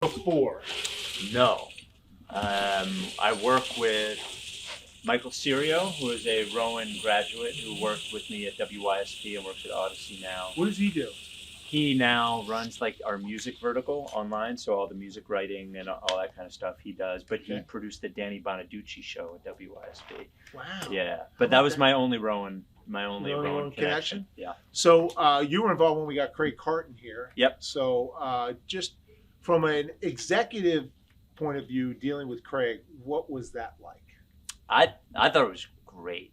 before? No. I work with Michael Serio, who is a Rowan graduate who worked with me at WYSP and works at Odyssey now. What does he do? He now runs like our music vertical online, so all the music writing and all that kind of stuff he does. But he produced the Danny Bonaducci show at WYSP. Wow. Yeah, but that was my only Rowan connection. Yeah. So you were involved when we got Craig Carton here. Yep. So just from an executive point of view, dealing with Craig, what was that like? I thought it was great.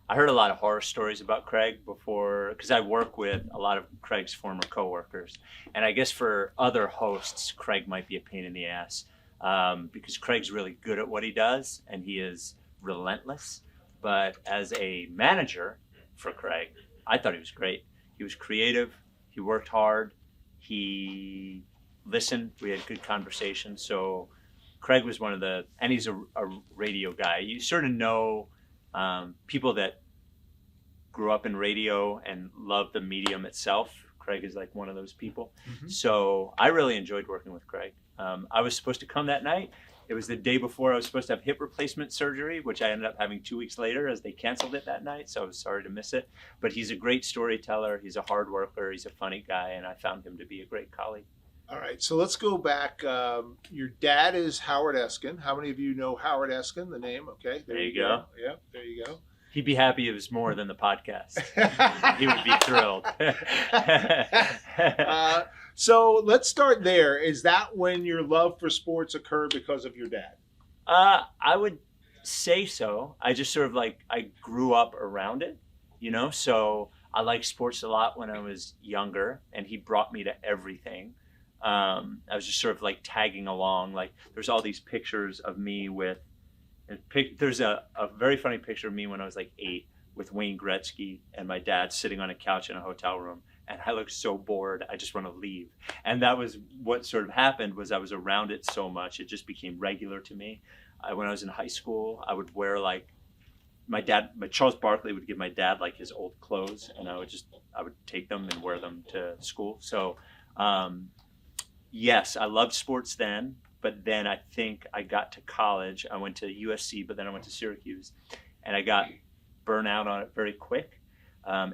I heard a lot of horror stories about Craig before, because I work with a lot of Craig's former coworkers. And I guess for other hosts, Craig might be a pain in the ass because Craig's really good at what he does and he is relentless. But as a manager for Craig, I thought he was great. He was creative. He worked hard. He listened. We had good conversations. So Craig was one of the, and he's a radio guy. You sort of know people that grew up in radio and love the medium itself. Craig is like one of those people. Mm-hmm. So I really enjoyed working with Craig. I was supposed to come that night. It was the day before I was supposed to have hip replacement surgery, which I ended up having 2 weeks later as they canceled it that night. So I was sorry to miss it. But he's a great storyteller. He's a hard worker. He's a funny guy. And I found him to be a great colleague. All right, so let's go back. Your dad is Howard Eskin. How many of you know Howard Eskin, the name? Okay, there you go. Yeah, there you go. He'd be happy it was more than the podcast. He would be thrilled. So let's start there. Is that when your love for sports occurred because of your dad? I would say so. I just sort of I grew up around it, so I liked sports a lot when I was younger, and he brought me to everything. I was just sort of tagging along. There's all these pictures of me with, there's a very funny picture of me when I was 8 with Wayne Gretzky and my dad sitting on a couch in a hotel room. And I looked so bored, I just want to leave. And that was what sort of happened was I was around it so much, it just became regular to me. When I was in high school, I would wear Charles Barkley would give my dad his old clothes, and I would take them and wear them to school. So, yes, I loved sports then, but then I think I got to college. I went to USC, but then I went to Syracuse, and I got burnt out on it very quick.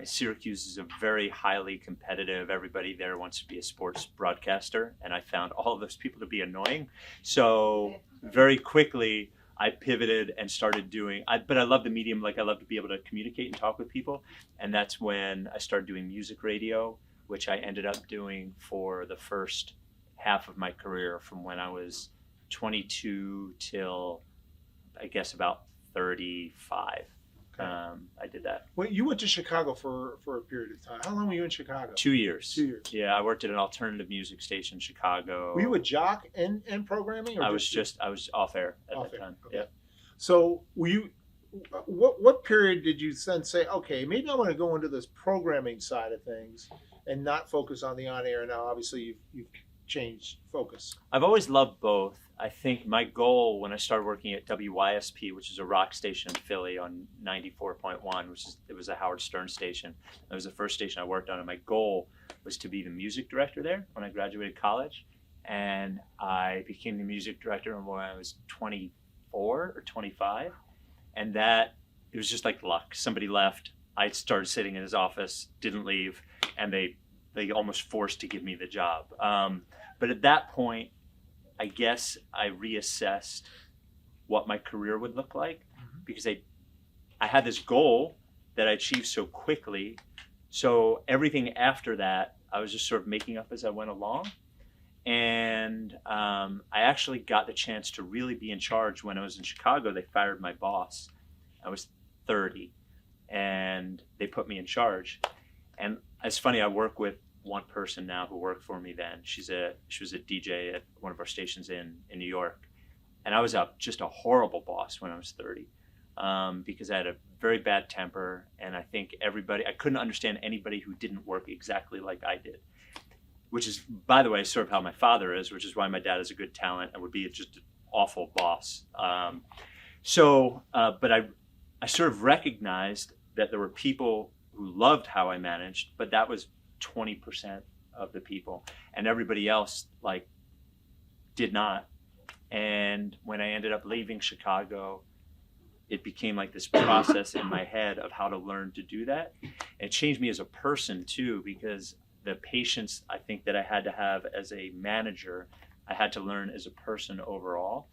Syracuse is a very highly competitive, everybody there wants to be a sports broadcaster, and I found all of those people to be annoying. So very quickly, I pivoted and started doing, but I love the medium, I love to be able to communicate and talk with people, and that's when I started doing music radio, which I ended up doing for the first half of my career from when I was 22 till I guess about 35. Okay. I did that. Well, you went to Chicago for a period of time. How long were you in Chicago? 2 years. 2 years. Yeah, I worked at an alternative music station in Chicago. Were you a jock in programming? Or I was off air at that time. Okay. Yeah. So were you? What period did you then say, okay, maybe I want to go into this programming side of things and not focus on the on air? Now, obviously, you've changed focus. I've always loved both. I think my goal when I started working at WYSP, which is a rock station in Philly on 94.1, it was a Howard Stern station. It was the first station I worked on, and my goal was to be the music director there when I graduated college. And I became the music director when I was 24 or 25. And it was just like luck. Somebody left. I started sitting in his office, didn't leave, and they almost forced to give me the job. But at that point, I guess I reassessed what my career would look like, because I had this goal that I achieved so quickly. So everything after that, I was just sort of making up as I went along. And I actually got the chance to really be in charge when I was in Chicago. They fired my boss. I was 30, and they put me in charge. And it's funny, I work with one person now who worked for me then. She was a DJ at one of our stations in New York. And I was just a horrible boss when I was 30 because I had a very bad temper. And I think I couldn't understand anybody who didn't work exactly like I did, which is, by the way, sort of how my father is, which is why my dad is a good talent and would be just an awful boss. But I sort of recognized that there were people who loved how I managed, but that was 20% of the people, and everybody else did not. And when I ended up leaving Chicago, it became like this process in my head of how to learn to do that. It changed me as a person too, because the patience I think that I had to have as a manager, I had to learn as a person overall.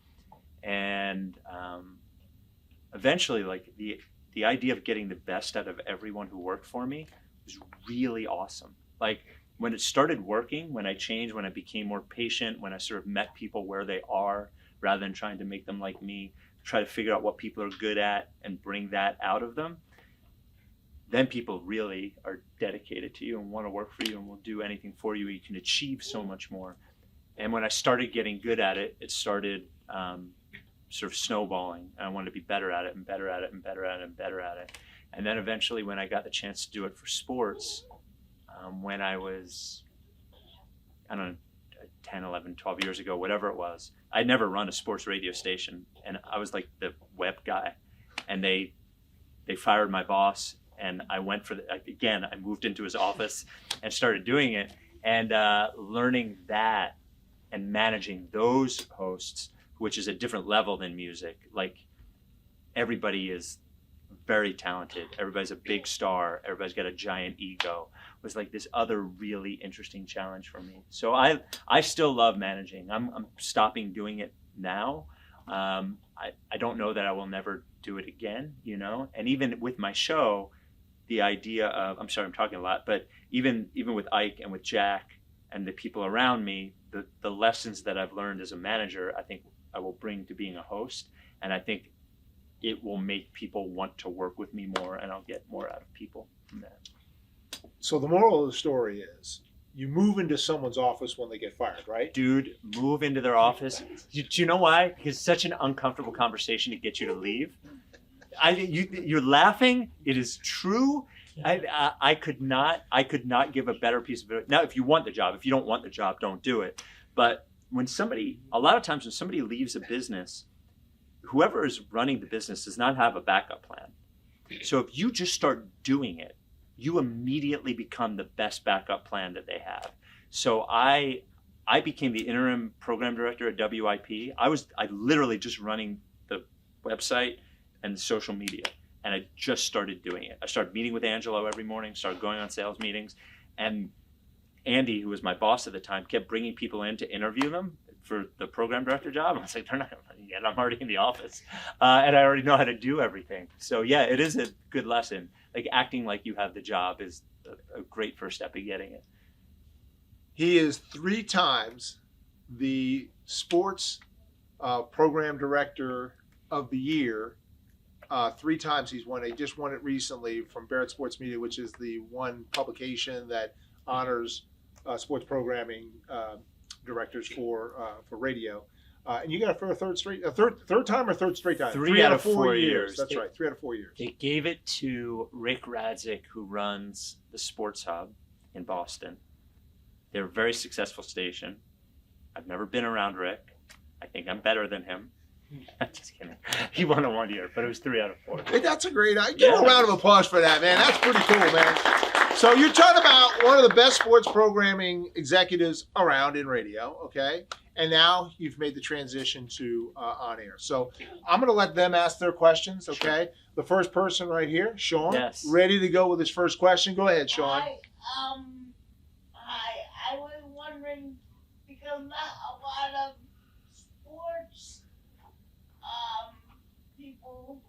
And eventually, like the idea of getting the best out of everyone who worked for me was really awesome. Like when it started working, when I changed, when I became more patient, when I sort of met people where they are rather than trying to make them like me, try to figure out what people are good at and bring that out of them, then people really are dedicated to you and want to work for you and will do anything for you. You can achieve so much more. And when I started getting good at it, it started sort of snowballing. I wanted to be better at it and better at it and better at it and better at it. And then eventually when I got the chance to do it for sports, when I was, I don't know, 10, 11, 12 years ago, whatever it was, I'd never run a sports radio station. And I was like the web guy. And they fired my boss. And I went for I moved into his office and started doing it. And learning that and managing those hosts, which is a different level than music. Like everybody is very talented. Everybody's a big star. Everybody's got a giant ego. It was like this other really interesting challenge for me. So I still love managing. I'm stopping doing it now. I don't know that I will never do it again, you know? And even with my show, the idea of, I'm sorry, I'm talking a lot, but even with Ike and with Jack and the people around me, the lessons that I've learned as a manager, I think I will bring to being a host. And I think it will make people want to work with me more, and I'll get more out of people from that. So the moral of the story is you move into someone's office when they get fired, right? Dude, move into their office. Do you know why? Because it's such an uncomfortable conversation to get you to leave. You're laughing. It is true. I could not give a better piece of it. Now, if you want the job, if you don't want the job, don't do it. But a lot of times when somebody leaves a business, whoever is running the business does not have a backup plan. So if you just start doing it, you immediately become the best backup plan that they have. So I became the interim program director at WIP. I literally just running the website and the social media. And I just started doing it. I started meeting with Angelo every morning, started going on sales meetings. And Andy, who was my boss at the time, kept bringing people in to interview them for the program director job. I was like, they're not going to yet. I'm already in the office. And I already know how to do everything. So yeah, it is a good lesson. Like acting like you have the job is a great first step of getting it. He is 3 times the sports program director of the year. 3 times he's won. He just won it recently from Barrett Sports Media, which is the one publication that honors sports programming directors for radio. And you got it for a third time or third straight time? 3 out of 4 years. That's right, 3 out of 4 years. They gave it to Rick Radzik, who runs the Sports Hub in Boston. They're a very successful station. I've never been around Rick. I think I'm better than him. Just kidding. He won it 1 year, but it was 3 out of 4. Hey, that's a great idea. Give him a round of applause for that, man. That's pretty cool, man. So you're talking about one of the best sports programming executives around in radio, okay? And now you've made the transition to on air. So I'm going to let them ask their questions, okay? Sure. The first person right here, Sean, yes. Ready to go with his first question. Go ahead, Sean. I was wondering, because not a lot of sports people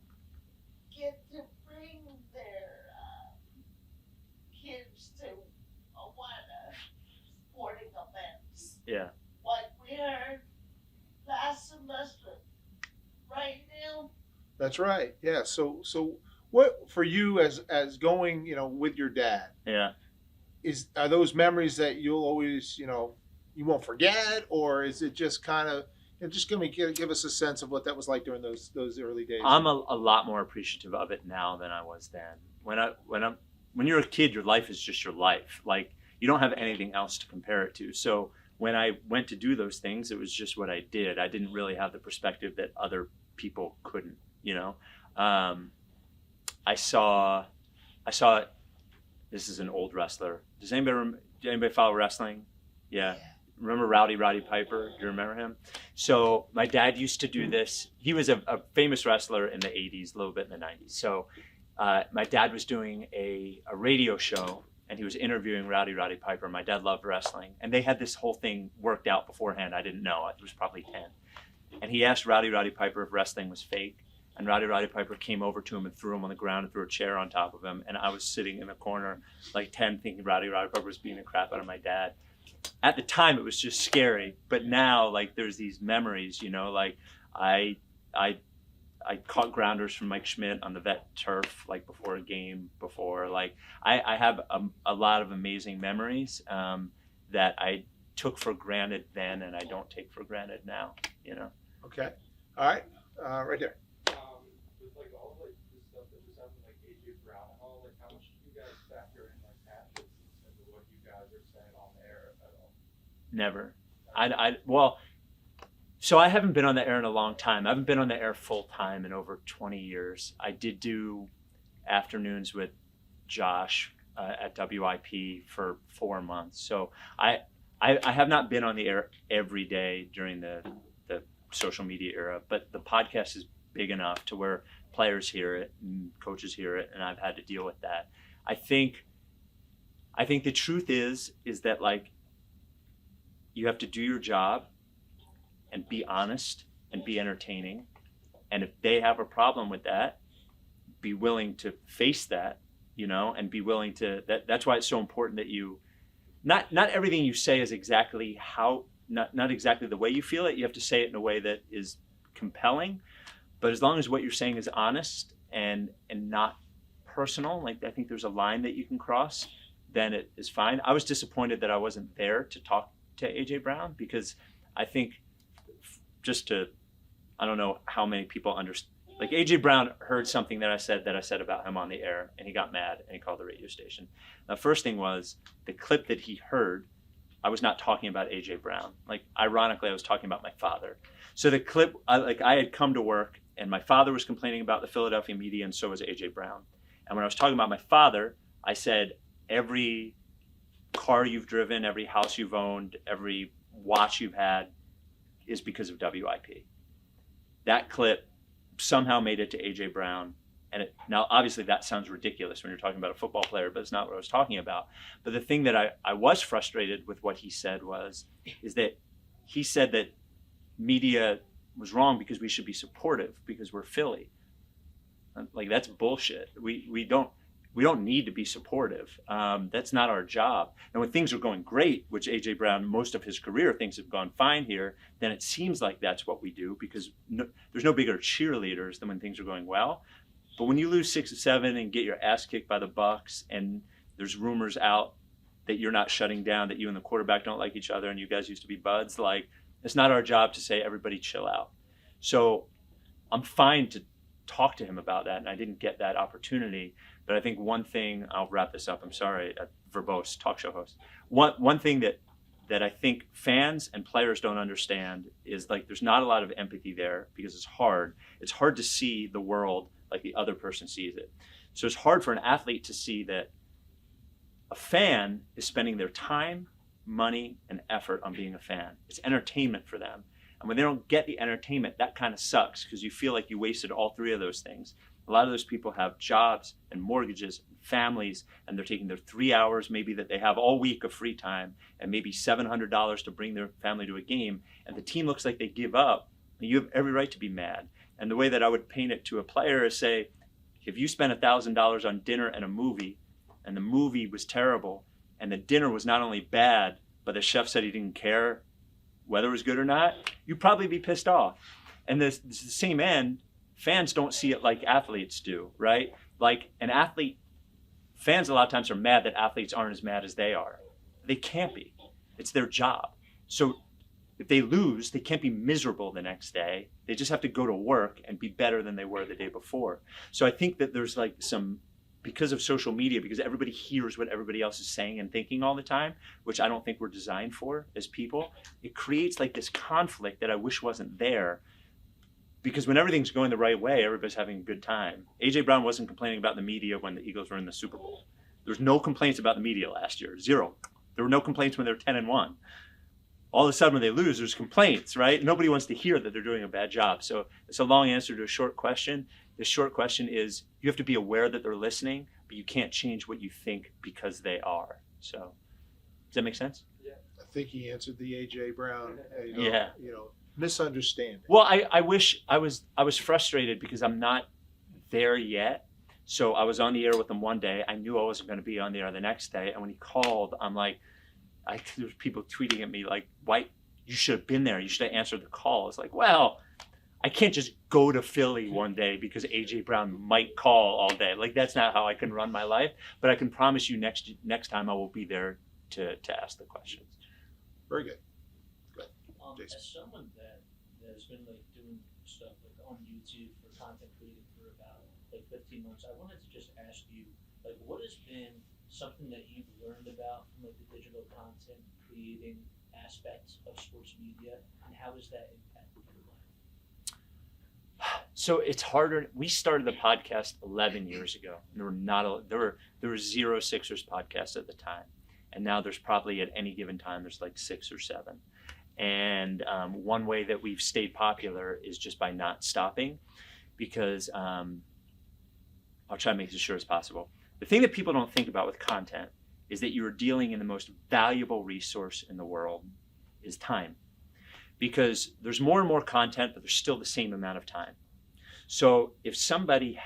get to bring their kids to a lot of sporting events. Yeah. Like we heard last semester, right now. That's right. Yeah. So what for you as going, with your dad? Yeah. Are those memories that you'll always, you won't forget, or is it just kind of just going to give us a sense of what that was like during those early days? I'm a lot more appreciative of it now than I was then. When you're a kid, your life is just your life. Like you don't have anything else to compare it to. So when I went to do those things, it was just what I did. I didn't really have the perspective that other people couldn't. I saw. This is an old wrestler. Does anybody follow wrestling? Yeah. remember Roddy Piper? Do you remember him? So my dad used to do this. He was a famous wrestler in the 80s, a little bit in the 90s. So my dad was doing a radio show, and he was interviewing Roddy Piper. My dad loved wrestling, and they had this whole thing worked out beforehand. I didn't know. I was probably 10. And he asked Roddy Piper if wrestling was fake. And Roddy Piper came over to him and threw him on the ground and threw a chair on top of him. And I was sitting in the corner, like 10, thinking Roddy Piper was beating the crap out of my dad. At the time, it was just scary. But now, like, there's these memories, you know, like I caught grounders from Mike Schmidt on the vet turf, like before a game, like I have a lot of amazing memories that I took for granted then, and I don't take for granted now, you know? Okay. All right. Right here. With like all like this stuff that just happened, like AJ Brown and all, like how much do you guys factor in like tactics into what you guys are saying on the air at all? Never. Well, so I haven't been on the air in a long time. I haven't been on the air full time in over 20 years. I did do afternoons with Josh at WIP for 4 months. So I have not been on the air every day during the social media era, but the podcast is big enough to where players hear it and coaches hear it, and I've had to deal with that. I think the truth is that, like, you have to do your job and be honest and be entertaining. And if they have a problem with that, be willing to face that, you know, and be willing to, that's why it's so important that you, not everything you say is exactly not exactly the way you feel it. You have to say it in a way that is compelling, but as long as what you're saying is honest and not personal, like I think there's a line that you can cross, then it is fine. I was disappointed that I wasn't there to talk to AJ Brown, because I think I don't know how many people understand. Like, AJ Brown heard something that I said about him on the air, and he got mad and he called the radio station. The first thing was the clip that he heard. I was not talking about AJ Brown. Like, ironically, I was talking about my father. So the clip, I had come to work, and my father was complaining about the Philadelphia media, and so was AJ Brown. And when I was talking about my father, I said, every car you've driven, every house you've owned, every watch you've had is because of WIP. That clip somehow made it to AJ Brown. And now, obviously, that sounds ridiculous when you're talking about a football player, but it's not what I was talking about. But the thing that I was frustrated with what he said is that he said that media was wrong because we should be supportive because we're Philly. Like, that's bullshit. We don't need to be supportive. That's not our job. And when things are going great, which AJ Brown, most of his career, things have gone fine here, then it seems like that's what we do, because there's no bigger cheerleaders than when things are going well. But when you lose 6 or 7 and get your ass kicked by the Bucs, and there's rumors out that you're not shutting down, that you and the quarterback don't like each other, and you guys used to be buds, like, it's not our job to say, everybody chill out. So I'm fine to talk to him about that, and I didn't get that opportunity. But I think one thing, I'll wrap this up, I'm sorry, verbose talk show host. One thing that I think fans and players don't understand is, like, there's not a lot of empathy there, because it's hard. It's hard to see the world like the other person sees it. So it's hard for an athlete to see that a fan is spending their time, money, and effort on being a fan. It's entertainment for them. And when they don't get the entertainment, that kind of sucks, because you feel like you wasted all 3 of those things. A lot of those people have jobs and mortgages and families, and they're taking their 3 hours maybe that they have all week of free time, and maybe $700 to bring their family to a game, and the team looks like they give up. And you have every right to be mad. And the way that I would paint it to a player is, say, if you spent $1,000 on dinner and a movie, and the movie was terrible, and the dinner was not only bad, but the chef said he didn't care whether it was good or not, you'd probably be pissed off. And the same end, fans don't see it like athletes do, right? Like, an athlete, fans a lot of times are mad that athletes aren't as mad as they are. They can't be. It's their job. So if they lose, they can't be miserable the next day. They just have to go to work and be better than they were the day before. So I think that there's like because of social media, because everybody hears what everybody else is saying and thinking all the time, which I don't think we're designed for as people, it creates like this conflict that I wish wasn't there. Because when everything's going the right way, everybody's having a good time. AJ Brown wasn't complaining about the media when the Eagles were in the Super Bowl. There was no complaints about the media last year, 0. There were no complaints when they were 10-1. all of a sudden when they lose, there's complaints, right? Nobody wants to hear that they're doing a bad job. So it's a long answer to a short question. The short question is you have to be aware that they're listening, but you can't change what you think because they are. So does that make sense? I think he answered the A.J. Brown, Yeah. misunderstanding. Well, I wish I was frustrated because I'm not there yet. So I was on the air with him one day. I knew I wasn't going to be on the air the next day. And when he called, I'm like, there was people tweeting at me like, why, you should have been there. You should have answered the call. It's like, well, I can't just go to Philly one day because A.J. Brown might call all day. Like, that's not how I can run my life. But I can promise you next time I will be there to ask the questions. Very good. As someone that has been like doing stuff like on YouTube for content creating for about like 15 months, I wanted to just ask you, like, what has been something that you've learned about from like the digital content creating aspects of sports media, and how has that impacted your life? So it's harder. We started the podcast 11 years ago. There were 0 Sixers podcasts at the time, and now there's probably at any given time there's like 6 or 7. And one way that we've stayed popular is just by not stopping, because I'll try to make it as short as possible. The thing that people don't think about with content is that you're dealing in the most valuable resource in the world is time, because there's more and more content, but there's still the same amount of time. So if somebody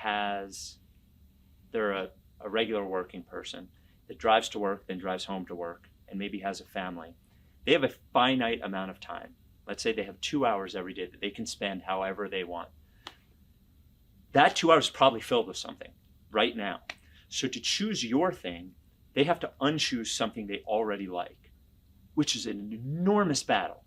they're a regular working person that drives to work, then drives home to work, and maybe has a family, they have a finite amount of time. Let's say they have 2 hours every day that they can spend however they want. That 2 hours is probably filled with something right now. So to choose your thing, they have to unchoose something they already like, which is an enormous battle.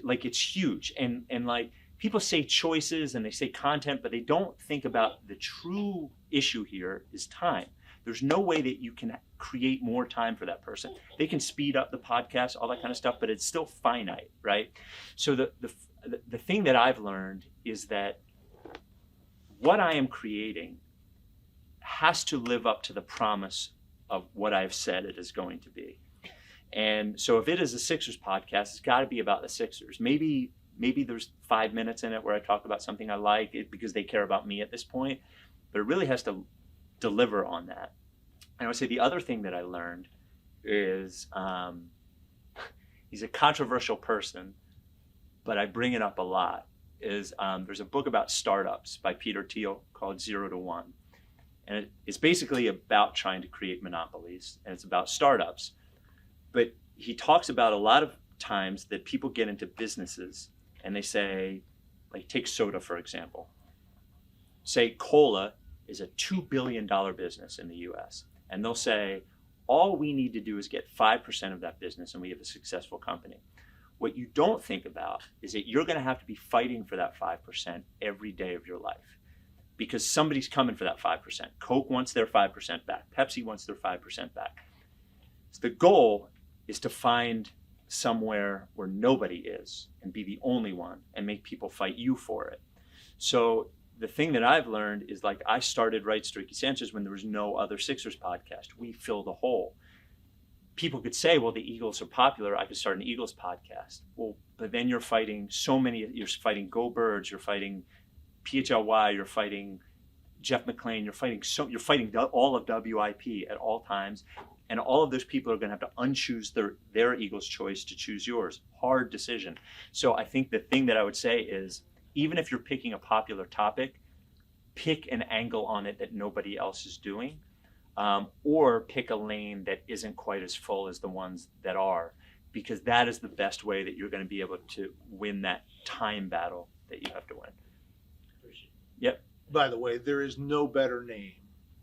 Like, it's huge. And like, people say choices and they say content, but they don't think about the true issue here is time. There's no way that you can create more time for that person. They can speed up the podcast, all that kind of stuff, but it's still finite, right? So the thing that I've learned is that what I am creating has to live up to the promise of what I've said it is going to be. And so if it is a Sixers podcast, it's got to be about the Sixers. Maybe there's 5 minutes in it where I talk about something I like because they care about me at this point, but it really has to deliver on that. And I would say the other thing that I learned is he's a controversial person, but I bring it up a lot, is there's a book about startups by Peter Thiel called 0 to 1. And it's basically about trying to create monopolies, and it's about startups. But he talks about a lot of times that people get into businesses and they say, like, take soda, for example. Say cola is a $2 billion business in the US. And they'll say, all we need to do is get 5% of that business and we have a successful company. What you don't think about is that you're going to have to be fighting for that 5% every day of your life, because somebody's coming for that 5%. Coke wants their 5% back. Pepsi wants their 5% back. So the goal is to find somewhere where nobody is and be the only one and make people fight you for it. So the thing that I've learned is, like, I started Rights to Ricky Sanchez when there was no other Sixers podcast. We filled a hole. People could say, well, the Eagles are popular, I could start an Eagles podcast. Well, but then you're fighting you're fighting Go Birds, you're fighting PHLY, you're fighting Jeff McClain, you're fighting all of WIP at all times. And all of those people are going to have to unchoose their Eagles choice to choose yours. Hard decision. So I think the thing that I would say is, even if you're picking a popular topic, pick an angle on it that nobody else is doing, or pick a lane that isn't quite as full as the ones that are, because that is the best way that you're going to be able to win that time battle that you have to win. Yep. By the way, there is no better name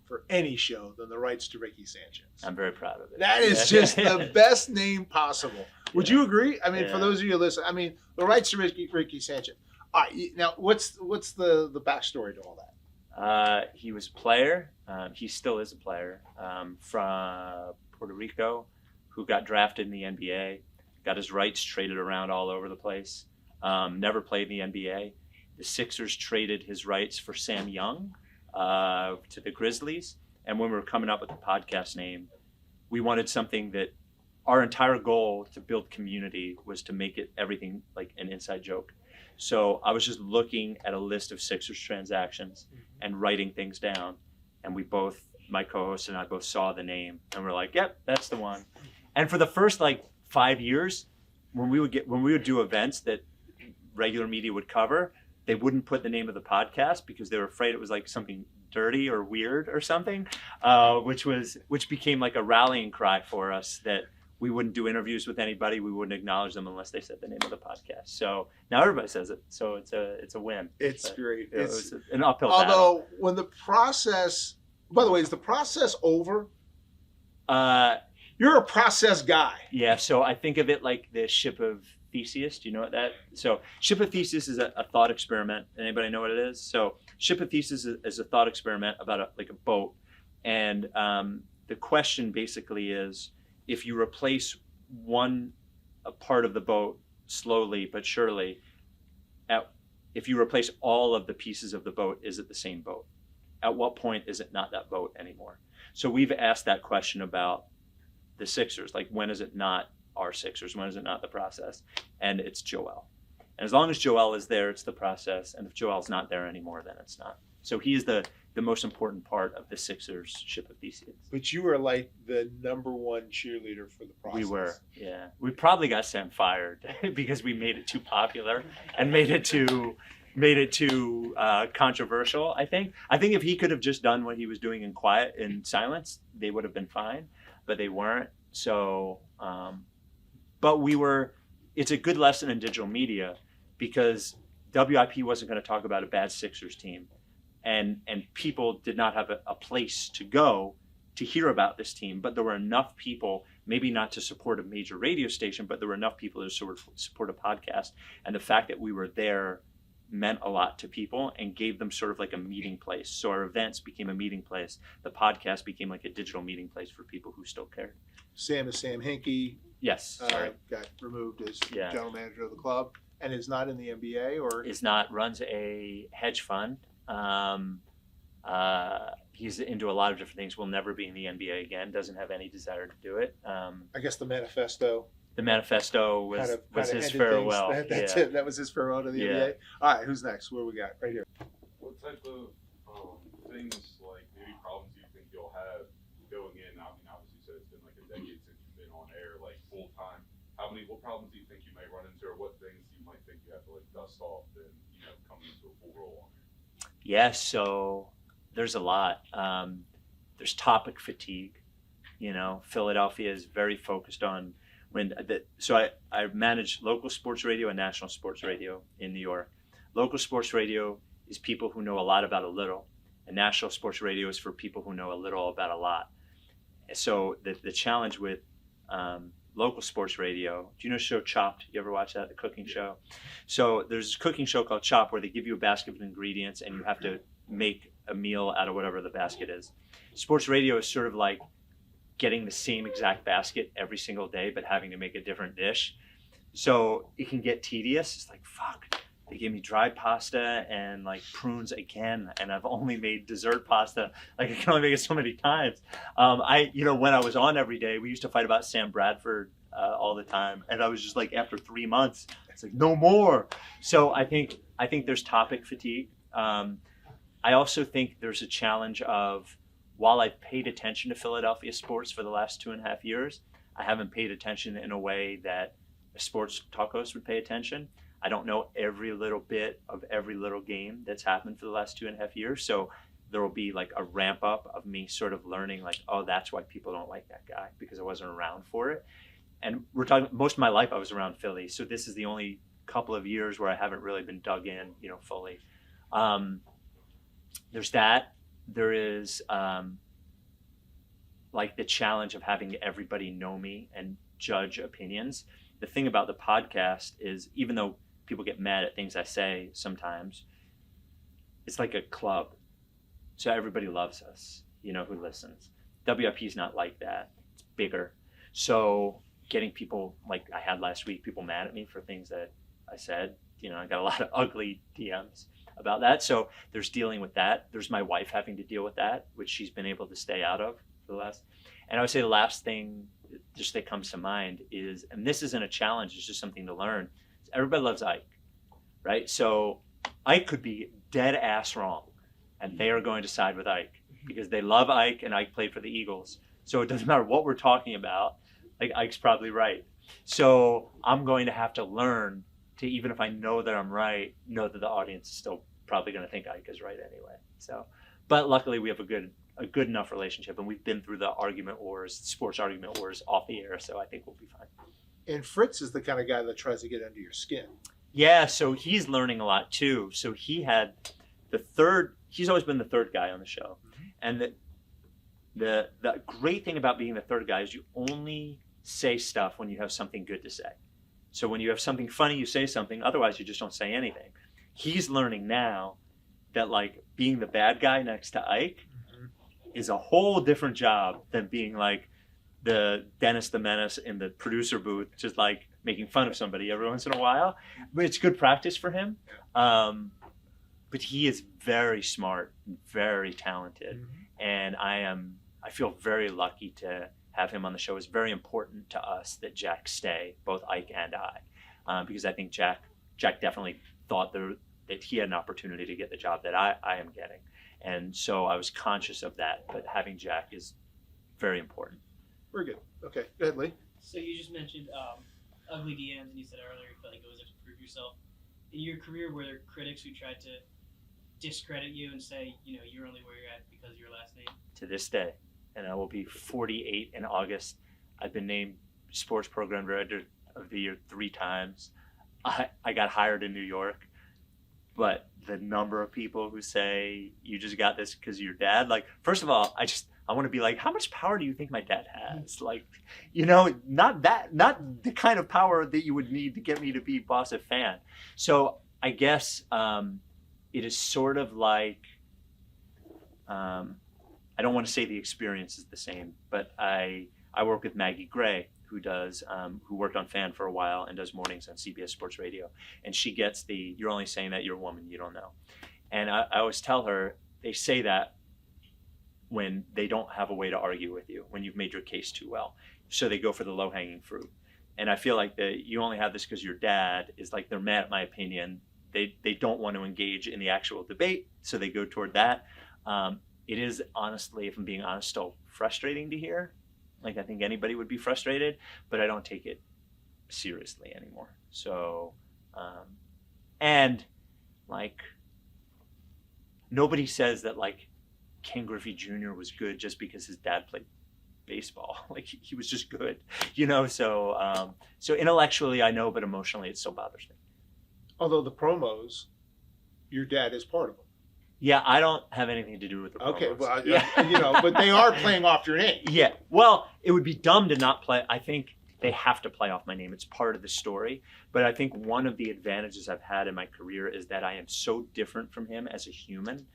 for any show than the Rights to Ricky Sanchez. I'm very proud of it. That is just the best name possible. Would you agree? I mean, for those of you listening, I mean, the Rights to Ricky Sanchez. All right, now, what's the backstory to all that? He was a player. He still is a player from Puerto Rico, who got drafted in the NBA, got his rights traded around all over the place, never played in the NBA. The Sixers traded his rights for Sam Young to the Grizzlies. And when we were coming up with the podcast name, we wanted something that our entire goal to build community was to make it everything like an inside joke. So I was just looking at a list of Sixers transactions and writing things down, and we both, my co-host and I, both saw the name, and we're like, "Yep, that's the one." And for the first like 5 years, when we would do events that regular media would cover, they wouldn't put the name of the podcast because they were afraid it was like something dirty or weird or something, which became like a rallying cry for us that we wouldn't do interviews with anybody. We wouldn't acknowledge them unless they said the name of the podcast. So now everybody says it. So it's a win. It's great. It was an uphill battle. Although when the process, by the way, is the process over? You're a process guy. Yeah. So I think of it like the ship of Theseus. Do you know what that? So ship of Theseus is a thought experiment. Anybody know what it is? So ship of Theseus is a thought experiment about a boat, and the question basically is, if you replace a part of the boat slowly but surely, if you replace all of the pieces of the boat, is it the same boat? At what point is it not that boat anymore? So we've asked that question about the Sixers. Like, when is it not our Sixers? When is it not the process? And it's Joel. And as long as Joel is there, it's the process. And if Joel's not there anymore, then it's not. So he is the most important part of the Sixers ship of Theseus. But you were like the number one cheerleader for the process. We were, yeah. We probably got Sam fired because we made it too popular and made it too controversial. I think if he could have just done what he was doing in silence, they would have been fine, but they weren't. So, but it's a good lesson in digital media because WIP wasn't going to talk about a bad Sixers team. And people did not have a place to go to hear about this team, but there were enough people, maybe not to support a major radio station, but there were enough people to sort of support a podcast. And the fact that we were there meant a lot to people and gave them sort of like a meeting place. So our events became a meeting place. The podcast became like a digital meeting place for people who still cared. Sam is Sam Hinkie. Yes. Got removed as general manager of the club and is not in the NBA or runs a hedge fund. He's into a lot of different things. Will never be in the NBA again. Doesn't have any desire to do it. I guess the manifesto. The manifesto was his farewell. That's it. That was his farewell to the NBA. All right, who's next? Where we got? Right here. What type of things, like maybe problems do you think you'll have going in? I mean, obviously you said it's been like a decade since you've been on air, like full time. What problems do you think you may run into, or what things you might think you have to like dust off and coming into a full role on air? Yes, so there's a lot. There's topic fatigue. Philadelphia is very focused on I manage local sports radio and national sports radio in New York. Local sports radio is people who know a lot about a little, and national sports radio is for people who know a little about a lot. So the challenge with local sports radio, do you know the show Chopped? You ever watch that, the cooking show? So there's a cooking show called Chopped where they give you a basket of ingredients and you have to make a meal out of whatever the basket is. Sports radio is sort of like getting the same exact basket every single day, but having to make a different dish. So it can get tedious. It's like, fuck, they gave me dry pasta and like prunes again, and I've only made dessert pasta. Like I can only make it so many times. When I was on every day, we used to fight about Sam Bradford all the time. And I was just like, after 3 months, it's like, no more. So I think there's topic fatigue. I also think there's a challenge of, while I've paid attention to Philadelphia sports for the last 2.5 years, I haven't paid attention in a way that a sports talk host would pay attention. I don't know every little bit of every little game that's happened for the last 2.5 years. So there will be like a ramp up of me sort of learning like, oh, that's why people don't like that guy, because I wasn't around for it. And we're talking, most of my life I was around Philly. So this is the only couple of years where I haven't really been dug in, fully. There's that. There is like the challenge of having everybody know me and judge opinions. The thing about the podcast is, even though people get mad at things I say sometimes, it's like a club. So everybody loves us, who listens. WIP is not like that. It's bigger. So getting people, like I had last week, people mad at me for things that I said, I got a lot of ugly DMs about that. So there's dealing with that. There's my wife having to deal with that, which she's been able to stay out of for the last. And I would say the last thing just that comes to mind is, and this isn't a challenge, it's just something to learn. Everybody loves Ike, right? So Ike could be dead ass wrong, and they are going to side with Ike because they love Ike, and Ike played for the Eagles. So it doesn't matter what we're talking about, like Ike's probably right. So I'm going to have to learn to, even if I know that I'm right, know that the audience is still probably going to think Ike is right anyway. So, but luckily we have a good enough relationship, and we've been through the argument wars, sports argument wars off the air, so I think we'll be fine. And Fritz is the kind of guy that tries to get under your skin. Yeah, so he's learning a lot too. So he had he's always been the third guy on the show. And the great thing about being the third guy is you only say stuff when you have something good to say. So when you have something funny, you say something, otherwise you just don't say anything. He's learning now that like being the bad guy next to Ike is a whole different job than being like the Dennis the Menace in the producer booth, just like making fun of somebody every once in a while. But it's good practice for him. But he is very smart, very talented. And I feel very lucky to have him on the show. It's very important to us that Jack stay, both Ike and I, because I think Jack definitely thought that he had an opportunity to get the job that I am getting. And so I was conscious of that, but having Jack is very important. Very good. Okay, go ahead, Lee. So you just mentioned ugly DMs, and you said earlier you felt like it was to prove yourself. In your career, were there critics who tried to discredit you and say, you're only where you're at because of your last name? To this day, and I will be 48 in August. I've been named Sports Program Director of the Year 3 times. I got hired in New York, but the number of people who say you just got this because of your dad, like, first of all, I want to be like, how much power do you think my dad has? Like, not the kind of power that you would need to get me to be boss of fan. So I guess it is sort of like, I don't want to say the experience is the same, but I work with Maggie Gray, who worked on Fan for a while and does mornings on CBS Sports Radio. And she gets you're only saying that you're a woman, you don't know. And I always tell her, they say that when they don't have a way to argue with you, when you've made your case too well. So they go for the low-hanging fruit. And I feel like that you only have this because your dad is like, they're mad at my opinion. They don't want to engage in the actual debate, so they go toward that. It is, honestly, if I'm being honest, still frustrating to hear. Like, I think anybody would be frustrated, but I don't take it seriously anymore. So, and like, nobody says that like Ken Griffey Jr. was good just because his dad played baseball. Like, he was just good, So, so intellectually I know, but emotionally it still bothers me. Although the promos, your dad is part of them. Yeah, I don't have anything to do with the promos. Okay, well, yeah. but they are playing off your name. Yeah, well, it would be dumb to not play. I think they have to play off my name. It's part of the story. But I think one of the advantages I've had in my career is that I am so different from him as a human,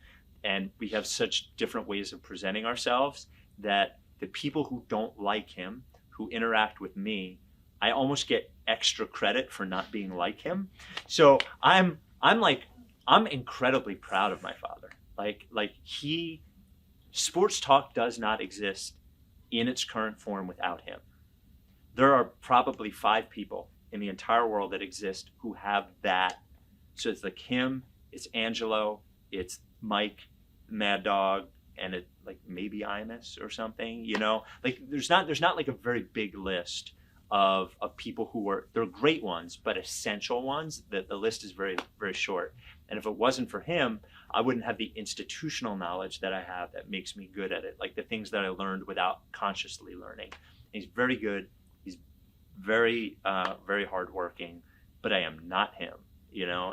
and we have such different ways of presenting ourselves that the people who don't like him, who interact with me, I almost get extra credit for not being like him. So I'm incredibly proud of my father. Sports talk does not exist in its current form without him. There are probably 5 people in the entire world that exist who have that. So it's like him, it's Angelo, it's Mike, Mad Dog, and it like maybe Imus or something, Like there's not like a very big list of people they're great ones, but essential ones. That the list is very, very short. And if it wasn't for him, I wouldn't have the institutional knowledge that I have that makes me good at it. Like the things that I learned without consciously learning. And he's very good. He's very, very hardworking, but I am not him,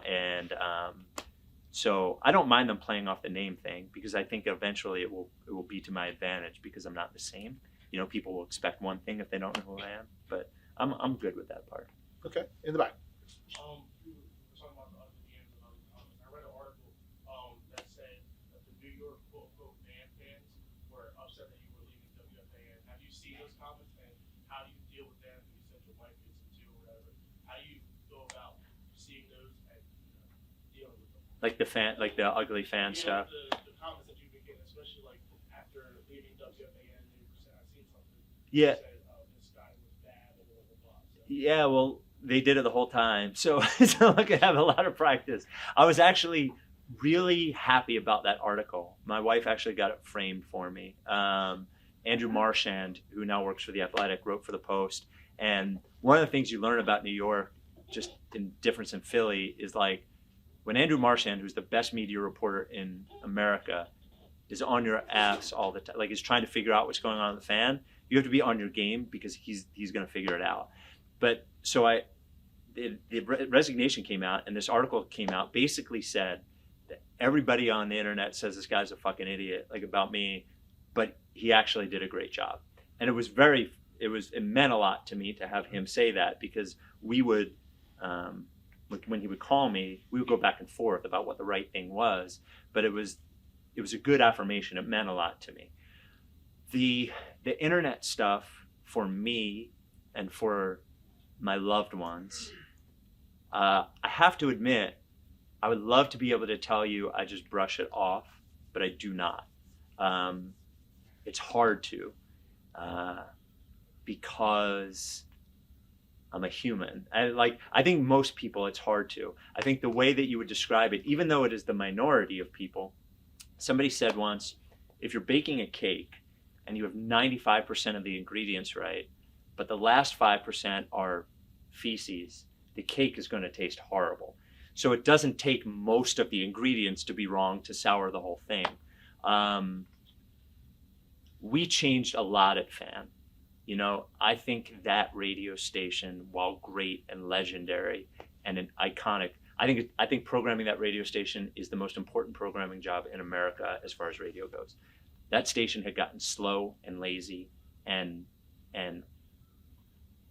And so I don't mind them playing off the name thing, because I think eventually it will be to my advantage because I'm not the same. People will expect one thing if they don't know who I am, but I'm good with that part. Okay, in the back. You were talking about the other games and other comments. I read an article that said that the New York quote-unquote fans were upset that you were leaving WFAN. Have you seen those comments, and how do you deal with them? You said your wife gets them too, or whatever. How do you go about seeing those and dealing with them? Like the ugly fan stuff. The comments that you've been getting, especially like after leaving WFAN, I've seen something. Yeah. Said, this Yeah, well, they did it the whole time, so so I could have a lot of practice. I was actually really happy about that article. My wife actually got it framed for me. Andrew Marchand, who now works for The Athletic, wrote for the Post, and one of the things you learn about New York, just in difference in Philly, is like when Andrew Marchand, who's the best media reporter in America, is on your ass all the time, like is trying to figure out what's going on with the fan, you have to be on your game because he's going to figure it out. But so the resignation came out, and this article came out, basically said that everybody on the internet says this guy's a fucking idiot, like about me, but he actually did a great job. And it meant a lot to me to have him say that, because we would, when he would call me, we would go back and forth about what the right thing was, but it was a good affirmation. It meant a lot to me. The internet stuff for me and for my loved ones, I have to admit, I would love to be able to tell you I just brush it off, but I do not. It's hard to, because I'm a human. I think most people, it's hard to. I think the way that you would describe it, even though it is the minority of people, somebody said once, if you're baking a cake and you have 95% of the ingredients right, but the last 5% are feces, the cake is going to taste horrible. So it doesn't take most of the ingredients to be wrong to sour the whole thing. We changed a lot at FAN. You know, I think that radio station, while great and legendary and an iconic, I think programming that radio station is the most important programming job in America as far as radio goes. That station had gotten slow and lazy and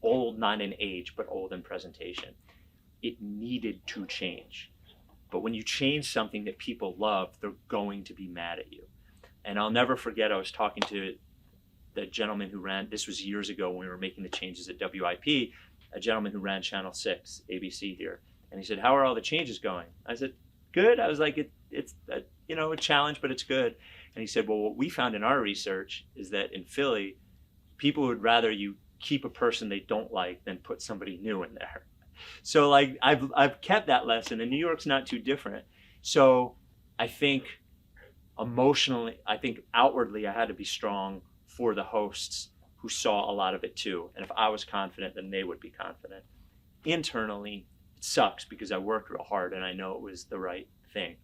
old, not in age, but old in presentation. It needed to change. But when you change something that people love, they're going to be mad at you. And I'll never forget, I was talking to the gentleman who ran, this was years ago when we were making the changes at WIP, a gentleman who ran Channel 6, ABC here. And he said, how are all the changes going? I said, good. I was like, it's a challenge, but it's good. And he said, well, what we found in our research is that in Philly, people would rather you keep a person they don't like than put somebody new in there. So like I've kept that lesson, and New York's not too different. So I think emotionally, I think outwardly I had to be strong for the hosts who saw a lot of it too. And if I was confident, then they would be confident. Internally, it sucks because I worked real hard and I know it was the right thing.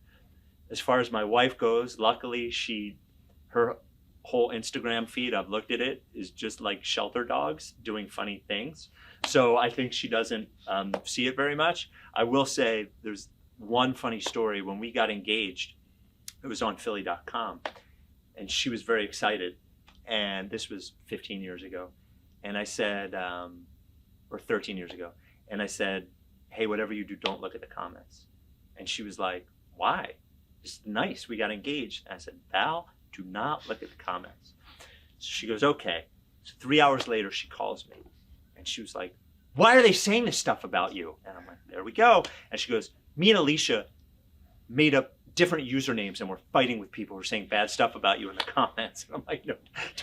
As far as my wife goes, luckily her whole Instagram feed, I've looked at it, is just like shelter dogs doing funny things. So I think she doesn't see it very much. I will say there's one funny story. When we got engaged, it was on Philly.com, and she was very excited. And this was 15 years ago. And I said, or 13 years ago. And I said, hey, whatever you do, don't look at the comments. And she was like, why? It's nice. We got engaged. And I said, Val, do not look at the comments. So she goes, okay. So 3 hours later, she calls me. And she was like, why are they saying this stuff about you? And I'm like, there we go. And she goes, me and Alicia made up different usernames and we're fighting with people who are saying bad stuff about you in the comments. And I'm like, no,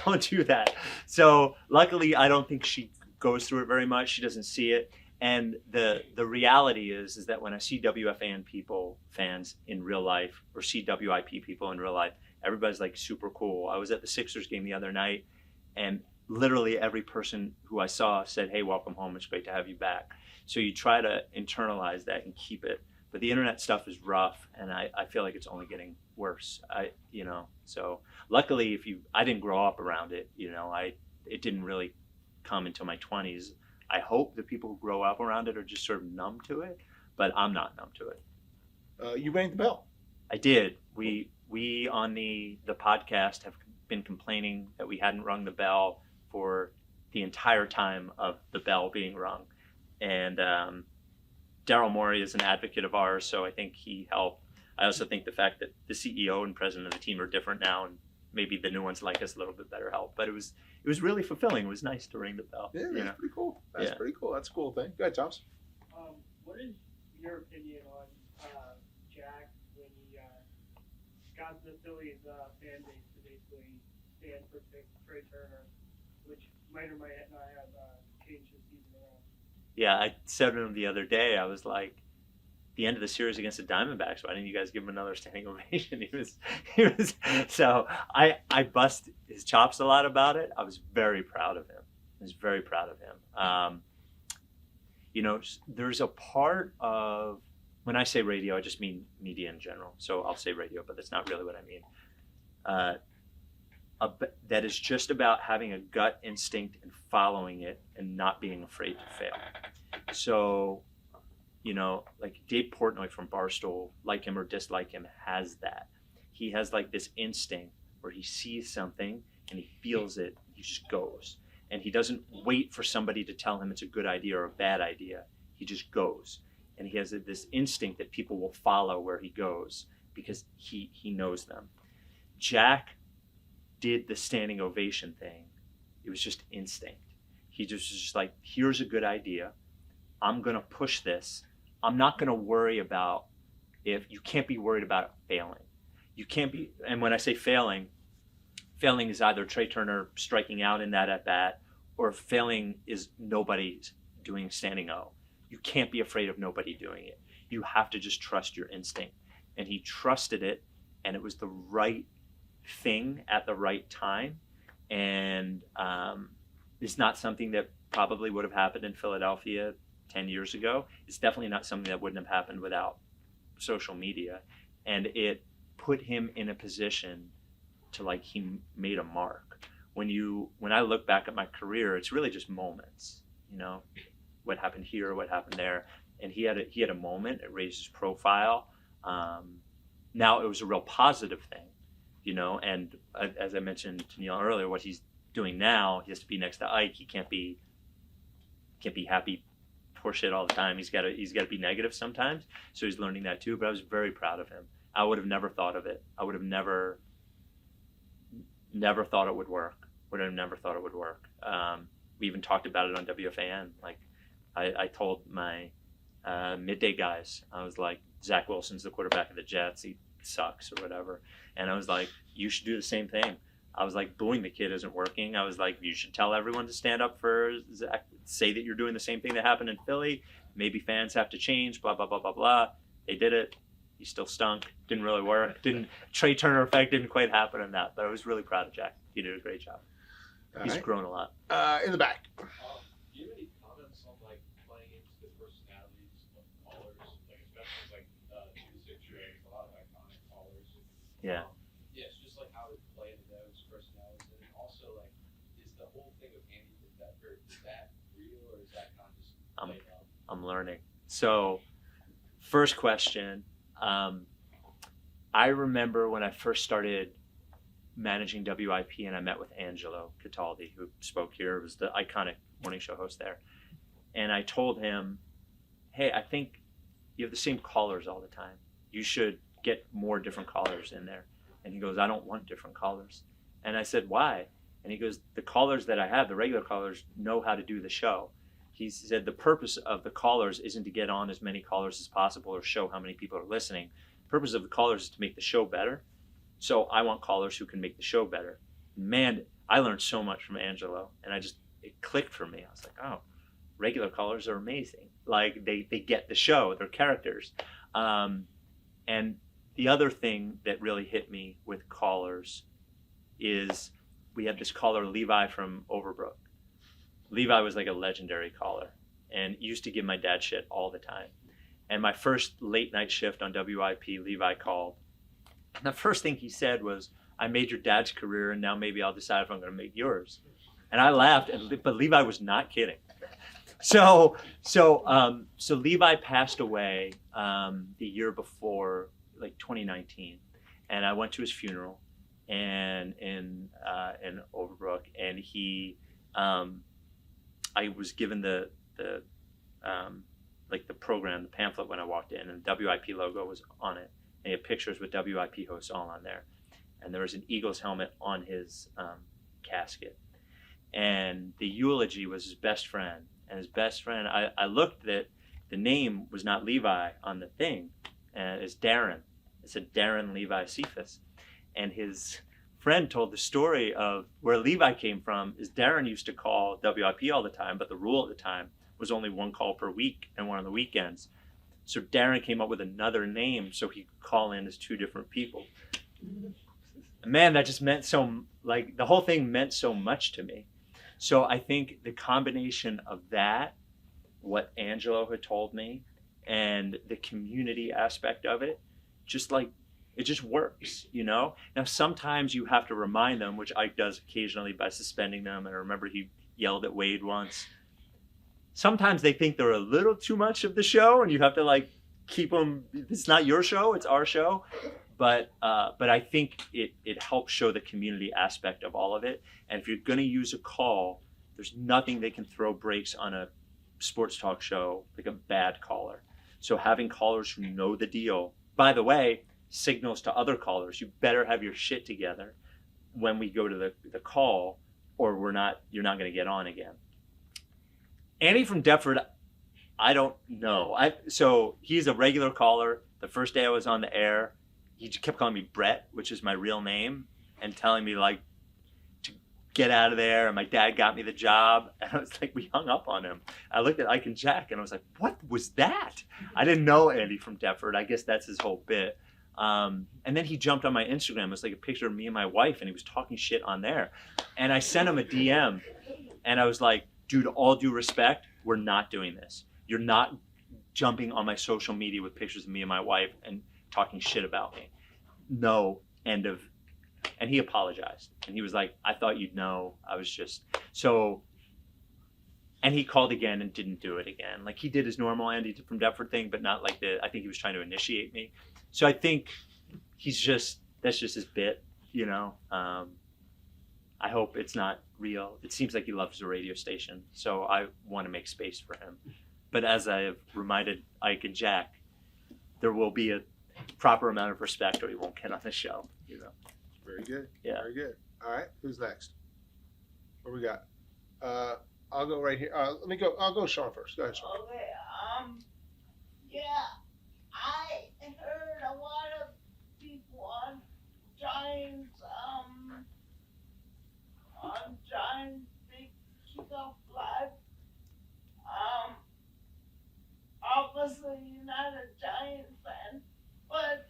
don't do that. So luckily, I don't think she goes through it very much. She doesn't see it. And the reality is that when I see WFAN fans in real life, or see WIP people in real life, everybody's like super cool. I was at the Sixers game the other night, and literally every person who I saw said, hey, welcome home. It's great to have you back. So you try to internalize that and keep it. But the internet stuff is rough, and I feel like it's only getting worse. So luckily, I didn't grow up around it. It didn't really come until my 20s. I hope the people who grow up around it are just sort of numb to it, but I'm not numb to it. You rang the bell. I did. We on the podcast have been complaining that we hadn't rung the bell for the entire time of the bell being rung, and Daryl Morey is an advocate of ours, so I think he helped. I also think the fact that the CEO and president of the team are different now, and maybe the new ones like us a little bit better help. But it was really fulfilling. It was nice to ring the bell. Yeah, that's pretty cool. That's pretty cool. That's a cool thing. Go ahead, Thomas. What is your opinion on Jack when he got the Phillies fan base to basically stand for Trey Turner, which might or might not have changed his season around? Yeah, I said to him the other day, I was like, the end of the series against the Diamondbacks, why didn't you guys give him another standing ovation? He was, so I bust his chops a lot about it. I was very proud of him. I was very proud of him. You know, there's a part of, when I say radio, I just mean media in general. So I'll say radio, but that's not really what I mean. That is just about having a gut instinct and following it and not being afraid to fail. So, you know, like Dave Portnoy from Barstool, like him or dislike him, has that. He has like this instinct where he sees something and he feels it, he just goes. And he doesn't wait for somebody to tell him it's a good idea or a bad idea. He just goes. And he has this instinct that people will follow where he goes because he knows them. Jack did the standing ovation thing. It was just instinct. He just was just like, here's a good idea. I'm going to push this. I'm not going to worry about you can't be worried about failing. You can't be, and when I say failing is either Trey Turner striking out in that at bat, or failing is nobody doing standing O. You can't be afraid of nobody doing it. You have to just trust your instinct. And he trusted it, and it was the right thing at the right time. And it's not something that probably would have happened in Philadelphia 10 years ago. It's definitely not something that wouldn't have happened without social media. And it put him in a position to, like, he made a mark. When I look back at my career, it's really just moments, you know, what happened here, what happened there. And he had a moment, it raised his profile. Now it was a real positive thing, you know, and as I mentioned to Neil earlier, what he's doing now, he has to be next to Ike. He can't be happy poor shit all the time. He's got to be negative sometimes. So he's learning that too, but I was very proud of him. I would have never thought of it. I would have never thought it would work. We even talked about it on WFAN. Like, I told my midday guys, I was like, Zach Wilson's the quarterback of the Jets. He sucks or whatever. And I was like, you should do the same thing. I was like, booing the kid isn't working. I was like, you should tell everyone to stand up for Zach. Say that you're doing the same thing that happened in Philly. Maybe fans have to change, blah, blah, blah, blah, blah. They did it. He still stunk. Didn't really work. Trey Turner effect didn't quite happen in that. But I was really proud of Jack. He did a great job. He's grown a lot. In the back. Do you have any comments on like playing into the personalities of callers, like especially like 2-6 Trey, a lot of iconic callers? Yeah. Yes, just like how to play into those personalities, and then also like, is the whole thing of Andy is that real, or is that kind of just played out? I'm learning. So, first question. I remember when I first started managing WIP and I met with Angelo Cataldi, who spoke here, was the iconic morning show host there. And I told him, hey, I think you have the same callers all the time. You should get more different callers in there. And he goes, I don't want different callers. And I said, why? And he goes, the callers that I have, the regular callers, know how to do the show. He said the purpose of the callers isn't to get on as many callers as possible or show how many people are listening. The purpose of the callers is to make the show better. So I want callers who can make the show better. Man, I learned so much from Angelo, and it clicked for me. I was like, oh, regular callers are amazing. Like, they get the show, they're characters. And the other thing that really hit me with callers is we had this caller, Levi from Overbrook. Levi was like a legendary caller and used to give my dad shit all the time. And my first late night shift on WIP, Levi called. And the first thing he said was, I made your dad's career and now maybe I'll decide if I'm going to make yours. And I laughed, but Levi was not kidding. So Levi passed away the year before, like 2019. And I went to his funeral and in Overbrook, and he, I was given the program, the pamphlet when I walked in, and the WIP logo was on it. And he had pictures with WIP hosts all on there. And there was an Eagles helmet on his casket. And the eulogy was his best friend. And his best friend, I looked at the name was not Levi on the thing. And it's Darren. It said Darren Levi Cephas. And his friend told the story of where Levi came from is Darren used to call WIP all the time, but the rule at the time was only one call per week and one on the weekends. So Darren came up with another name so he could call in as two different people. And man, that just meant the whole thing meant so much to me. So I think the combination of that, what Angelo had told me, and the community aspect of it, it just works, Now, sometimes you have to remind them, which Ike does occasionally by suspending them. And I remember he yelled at Wade once. Sometimes they think they're a little too much of the show, and you have to keep them. It's not your show; it's our show. But I think it helps show the community aspect of all of it. And if you're going to use a call, there's nothing they can throw brakes on a sports talk show like a bad caller. So having callers who know the deal, by the way, signals to other callers, you better have your shit together when we go to the call, or you're not going to get on again. Andy from Deptford, I don't know. So he's a regular caller. The first day I was on the air, he kept calling me Brett, which is my real name, and telling me to get out of there. And my dad got me the job. And I was like, we hung up on him. I looked at Ike and Jack and I was like, what was that? I didn't know Andy from Deptford. I guess that's his whole bit. And then he jumped on my Instagram. It was like a picture of me and my wife, and he was talking shit on there. And I sent him a DM, and I was like, dude, all due respect, we're not doing this. You're not jumping on my social media with pictures of me and my wife and talking shit about me. No, end of. And he apologized. And he was like, I thought you'd know. I was just so. And he called again and didn't do it again. He did his normal Andy from Deptford thing, but not I think he was trying to initiate me. So I think that's just his bit, I hope it's not real. It seems like he loves the radio station, so I want to make space for him. But as I have reminded Ike and Jack, there will be a proper amount of respect or he won't get on the show, Very good. Yeah. Very good. All right. Who's next? What we got? I'll go right here. I'll go Sean first. Go ahead, Sean. Okay, yeah, I heard a lot of people on Giants Big Kickoff Live. Obviously you're not a Giant fan, but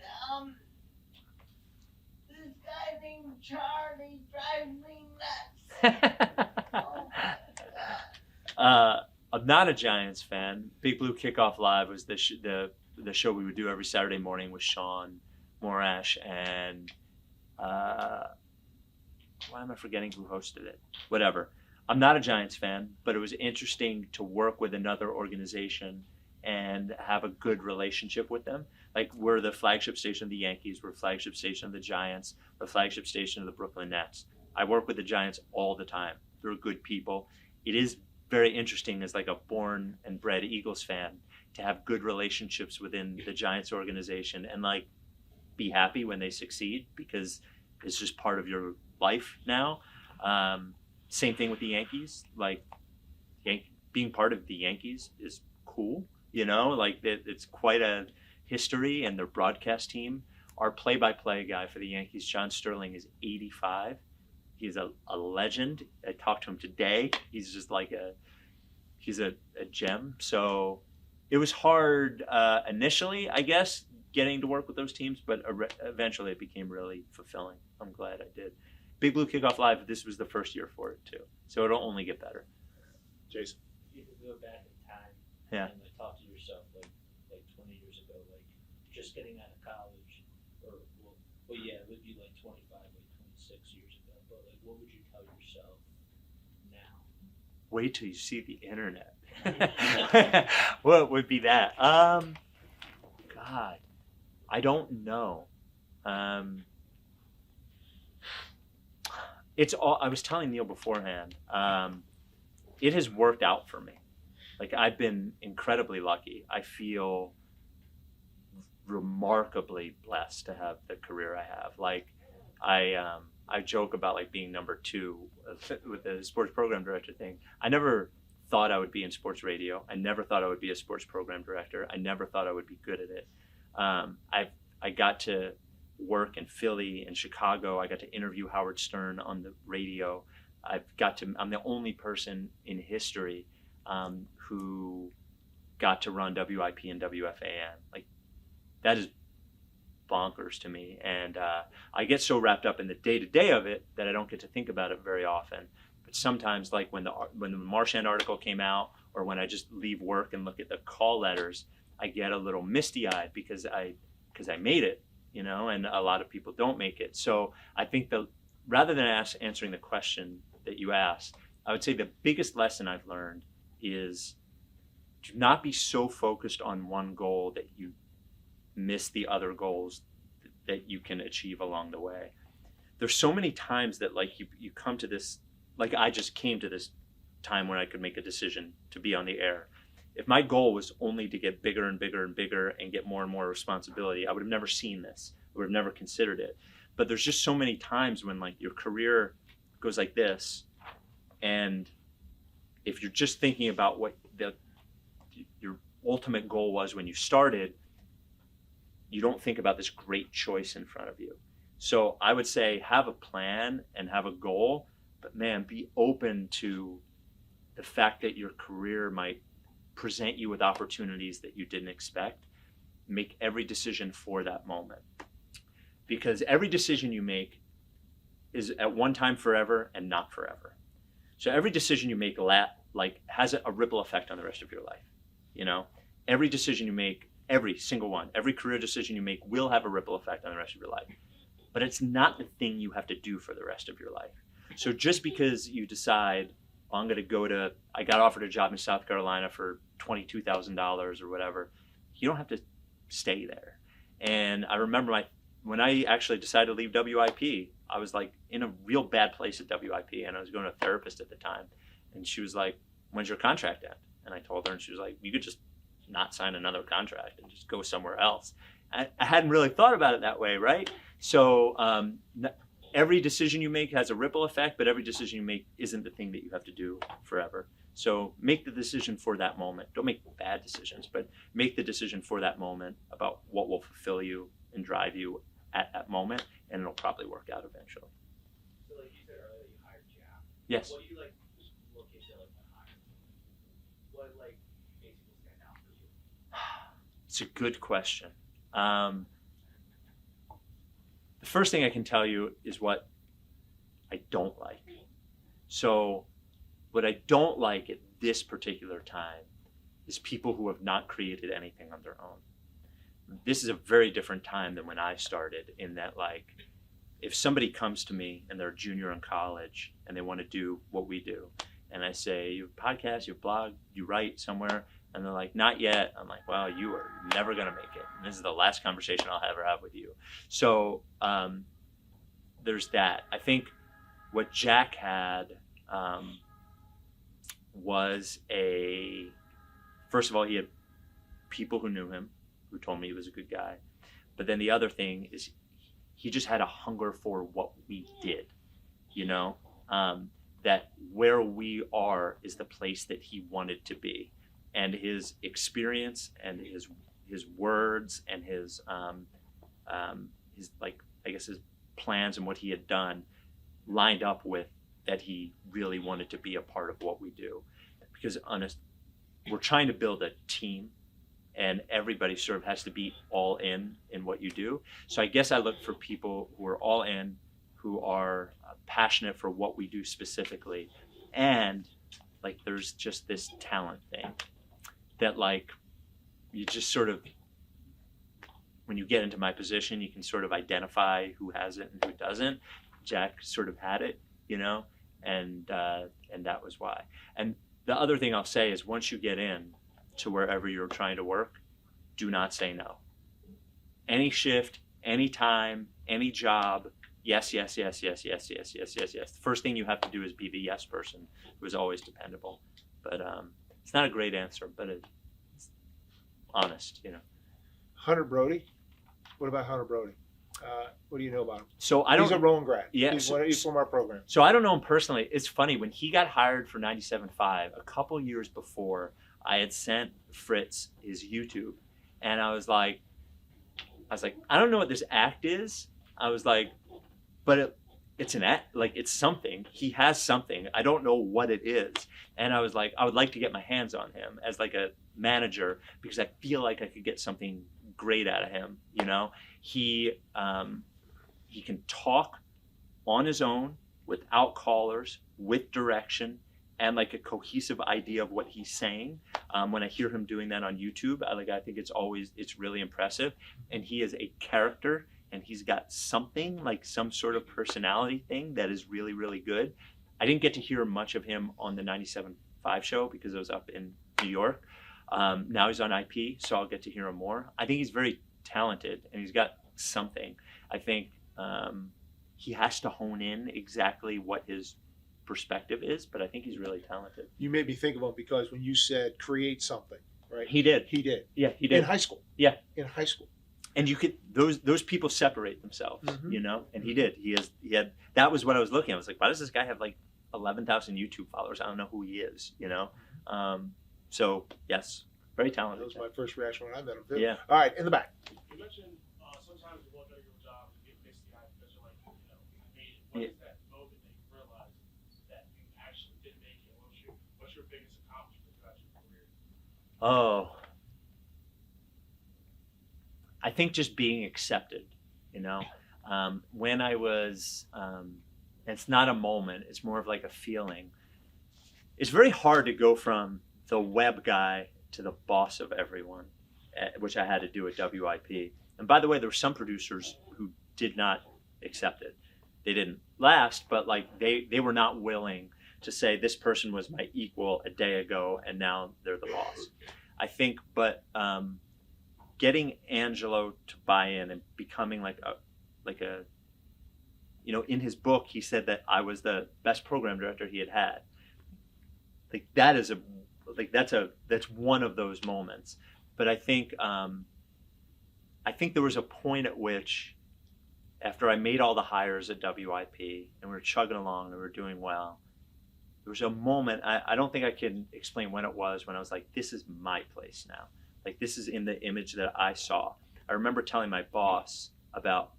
this guy named Charlie drives me nuts. Oh my God. I'm not a Giants fan. Big Blue Kickoff Live was the show we would do every Saturday morning with Sean Morash and why am I forgetting who hosted it? Whatever. I'm not a Giants fan, but it was interesting to work with another organization and have a good relationship with them. We're the flagship station of the Yankees, we're flagship station of the Giants, we're flagship station of the Brooklyn Nets. I work with the Giants all the time. They're good people. It is very interesting as a born and bred Eagles fan to have good relationships within the Giants organization and be happy when they succeed because it's just part of your life now. Same thing with the Yankees. Being part of the Yankees is cool, it's quite a history, and their broadcast team. Our play-by-play guy for the Yankees, John Sterling, is 85. He's a legend. I talked to him today. He's just he's a gem. So it was hard initially, I guess, getting to work with those teams, but eventually it became really fulfilling. I'm glad I did. Big Blue Kickoff Live, this was the first year for it too. So it'll only get better. Jason. You could go back in time Yeah. and talk to yourself like 20 years ago, just getting out of college, or it would be 25, 26 years ago. But what would you tell yourself now? Wait till you see the internet. What would be that? God, I don't know. It's all. I was telling Neil beforehand. It has worked out for me. I've been incredibly lucky. I feel remarkably blessed to have the career I have. I joke about being number 2 with the sports program director thing. I never thought I would be in sports radio. I never thought I would be a sports program director. I never thought I would be good at it. I got to work in Philly and Chicago. I got to interview Howard Stern on the radio. I'm the only person in history who got to run WIP and WFAN. Like, that is bonkers to me. And I get so wrapped up in the day-to-day of it that I don't get to think about it very often. But sometimes, like when the Marchand article came out, or when I just leave work and look at the call letters, I get a little misty-eyed because I made it, you know, and a lot of people don't make it. So I think rather than answering the question that you asked, I would say the biggest lesson I've learned is to not be so focused on one goal that you miss the other goals that you can achieve along the way. There's so many times that like you come to this, like I just came to this time when I could make a decision to be on the air. If my goal was only to get bigger and bigger and bigger and get more and more responsibility, I would have never seen this. I would have never considered it. But there's just so many times when like your career goes like this, and if you're just thinking about what your ultimate goal was when you started, you don't think about this great choice in front of you. So I would say have a plan and have a goal, but man, be open to the fact that your career might present you with opportunities that you didn't expect. Make every decision for that moment. Because every decision you make is at one time forever and not forever. So every decision you make has a ripple effect on the rest of your life. You know, every decision you make, every single one, every career decision you make will have a ripple effect on the rest of your life. But it's not the thing you have to do for the rest of your life. So just because you decide, I got offered a job in South Carolina for $22,000 or whatever, you don't have to stay there. And I remember when I actually decided to leave WIP, I was like in a real bad place at WIP, and I was going to a therapist at the time. And she was like, when's your contract end? And I told her, and she was like, you could just not sign another contract and just go somewhere else. I hadn't really thought about it that way, right? So every decision you make has a ripple effect, but every decision you make isn't the thing that you have to do forever. So make the decision for that moment. Don't make bad decisions, but make the decision for that moment about what will fulfill you and drive you at that moment, and it'll probably work out eventually. So like you said earlier, you hired Jack. Yes. What do you like look into like when hiring? What like makes people stand out for you? It's a good question. The first thing I can tell you is what I don't like. So what I don't like at this particular time is people who have not created anything on their own. This is a very different time than when I started, in that like if somebody comes to me and they're a junior in college and they want to do what we do, and I say, you have a podcast, you blog, you write somewhere, and they're like, not yet. I'm like, well, you are never going to make it. And this is the last conversation I'll ever have with you. So there's that. I think what Jack had was first of all, he had people who knew him, who told me he was a good guy. But then the other thing is he just had a hunger for what we did, you know, that where we are is the place that he wanted to be. And his experience and his words and his plans and what he had done lined up with that he really wanted to be a part of what we do. Because we're trying to build a team, and everybody sort of has to be all in what you do. So I guess I look for people who are all in, who are passionate for what we do specifically, and like there's just this talent thing that like you just sort of, when you get into my position, you can sort of identify who has it and who doesn't. Jack sort of had it, you know, and that was why. And the other thing I'll say is once you get in to wherever you're trying to work, do not say no. Any shift, any time, any job, yes, yes, yes, yes, yes, yes, yes, yes, yes. The first thing you have to do is be the yes person who is always dependable. But it's not a great answer, but it's honest, you know. Hunter Brody. What about Hunter Brody? What do you know about him? So He's a Rowan grad. Yeah, He's from our program. So I don't know him personally. It's funny, when he got hired for 97.5, a couple years before, I had sent Fritz his YouTube, and I was like, I don't know what this act is. I was like, but it's it's something. He has something. I don't know what it is. And I was like, I would like to get my hands on him as like a manager because I feel like I could get something great out of him. You know, he can talk on his own without callers, with direction, and like a cohesive idea of what he's saying. When I hear him doing that on YouTube, I think it's really impressive. And he is a character, and he's got something like some sort of personality thing that is really, really good. I didn't get to hear much of him on the 97.5 show because it was up in New York. Now he's on IP, so I'll get to hear him more. I think he's very talented, and he's got something. I think he has to hone in exactly what his perspective is, but I think he's really talented. You made me think of him because when you said create something, right? He did. Yeah, he did. In high school. Yeah. In high school. And you could those people separate themselves, Mhm. you know, and he did. He had that was what I was looking at. I was like, why does this guy have like 11,000 YouTube followers? I don't know who he is, you know. So yes, very That talented. was my first reaction when I met him too. Yeah. All right, in the back. You mentioned sometimes you walk out of your job and get misty-eyed because you're like, I made it. What is that moment that you realize that you actually did make it? What's your biggest accomplishment throughout your career? Oh, I think just being accepted, you know. When I was, it's not a moment, it's more of like a feeling. It's very hard to go from the web guy to the boss of everyone, which I had to do at WIP. And by the way, there were some producers who did not accept it. They didn't last, but like they were not willing to say this person was my equal a day ago and now they're the boss. I think, but getting Angelo to buy in and becoming like a, you know, in his book, he said that I was the best program director he had. Like that's one of those moments. But I think there was a point at which, after I made all the hires at WIP and we were chugging along and we were doing well, there was a moment, I don't think I can explain when it was, when I was like, this is my place now. Like, this is in the image that I saw. I remember telling my boss about,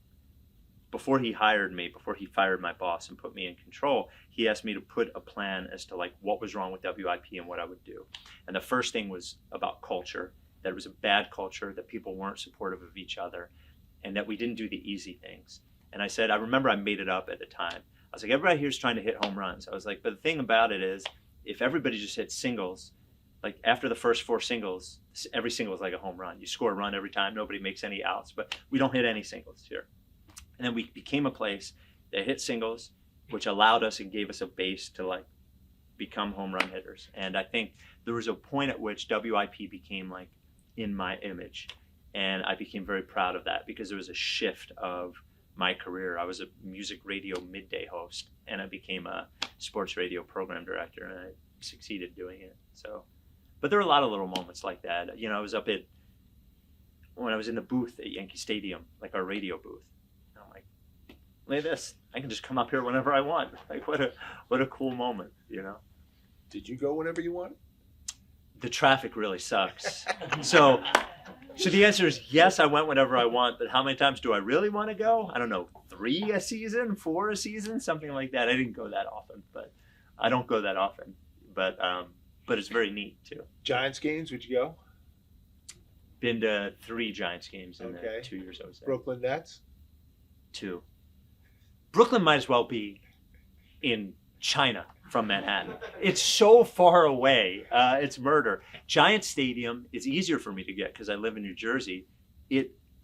before he hired me, before he fired my boss and put me in control, he asked me to put a plan as to like what was wrong with WIP and what I would do. And the first thing was about culture, that it was a bad culture, that people weren't supportive of each other, and that we didn't do the easy things. And I said, I remember I made it up at the time. I was like, everybody here's trying to hit home runs. I was like, but the thing about it is, if everybody just hit singles, like after the first 4 singles, every single is like a home run. You score a run every time, nobody makes any outs, but we don't hit any singles here. And then we became a place that hit singles, which allowed us and gave us a base to like become home run hitters. And I think there was a point at which WIP became like in my image. And I became very proud of that because there was a shift of my career. I was a music radio midday host and I became a sports radio program director, and I succeeded doing it. So, but there were a lot of little moments like that. You know, I was when I was in the booth at Yankee Stadium, like our radio booth. And I'm like, look at this. I can just come up here whenever I want. Like, what a cool moment, you know? Did you go whenever you wanted? The traffic really sucks. So the answer is yes, I went whenever I want, but how many times do I really want to go? I don't know, 3 a season, 4 a season, something like that. I didn't go that often, but I don't go that often. But it's very neat too. Giants games, would you go? Been to 3 Giants games in the 2 years I was there. Brooklyn Nets? 2. Brooklyn might as well be in China from Manhattan. It's so far away. It's murder. Giant Stadium is easier for me to get because I live in New Jersey.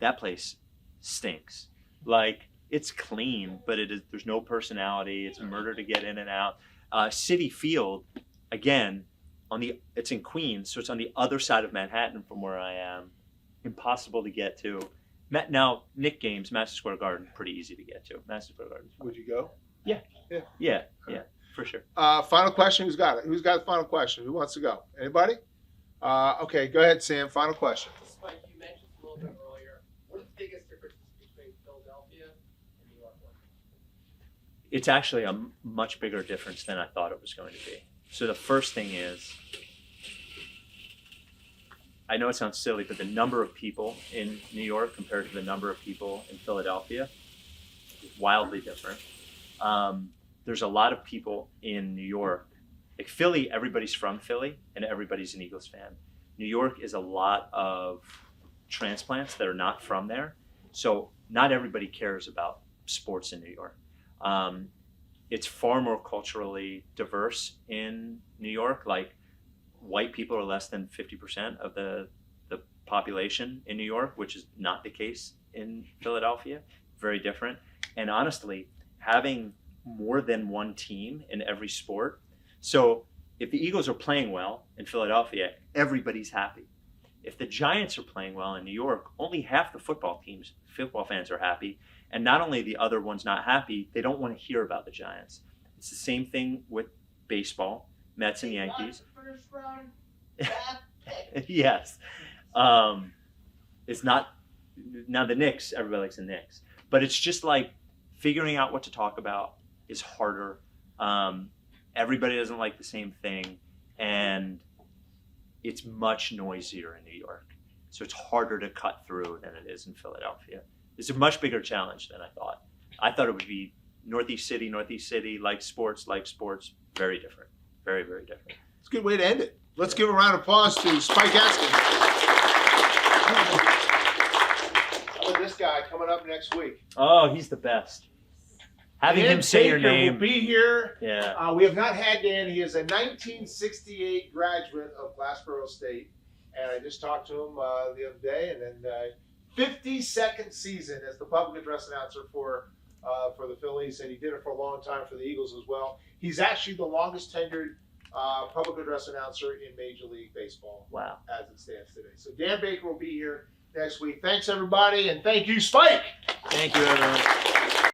That place stinks. Like, it's clean, but there's no personality. It's murder to get in and out. Citi Field, again, it's in Queens, so it's on the other side of Manhattan from where I am. Impossible to get to. Now, Knicks games, Madison Square Garden, pretty easy to get to. Madison Square Garden. Would you go? Yeah, for sure. Final question. Who's got it? Who's got the final question? Who wants to go? Anybody? Okay, go ahead, Sam. Final question. Spike, you mentioned a little bit earlier, what are the biggest differences between Philadelphia and New York? It's actually a much bigger difference than I thought it was going to be. So the first thing is, I know it sounds silly, but the number of people in New York compared to the number of people in Philadelphia is wildly different. there's a lot of people in New York. Like Philly, everybody's from Philly and everybody's an Eagles fan. New York is a lot of transplants that are not from there. So not everybody cares about sports in New York. It's far more culturally diverse in New York. Like white people are less than 50% of the population in New York, which is not the case in Philadelphia. Very different. And honestly, having more than one team in every sport. So if the Eagles are playing well in Philadelphia, everybody's happy. If the Giants are playing well in New York, only half the football fans are happy. And not only the other ones not happy, they don't want to hear about the Giants. It's the same thing with baseball, Mets and Yankees. First round draft pick. Yes. It's not, now the Knicks, everybody likes the Knicks. But it's just like figuring out what to talk about is harder. Everybody doesn't like the same thing. And it's much noisier in New York. So it's harder to cut through than it is in Philadelphia. It's a much bigger challenge than I thought. I thought it would be Northeast City, like sports, very different. Very, very different. It's a good way to end it. Let's give a round of applause to Spike Eskin. How about this guy coming up next week? Oh, he's the best. Having Dan him say your Baker name. will be here. Yeah. We have not had Dan. He is a 1968 graduate of Glassboro State. And I just talked to him the other day. And then 52nd season as the public address announcer for the Phillies. And he did it for a long time for the Eagles as well. He's actually the longest tenured public address announcer in Major League Baseball. Wow. As it stands today. So Dan Baker will be here next week. Thanks, everybody. And thank you, Spike. Thank you, everyone.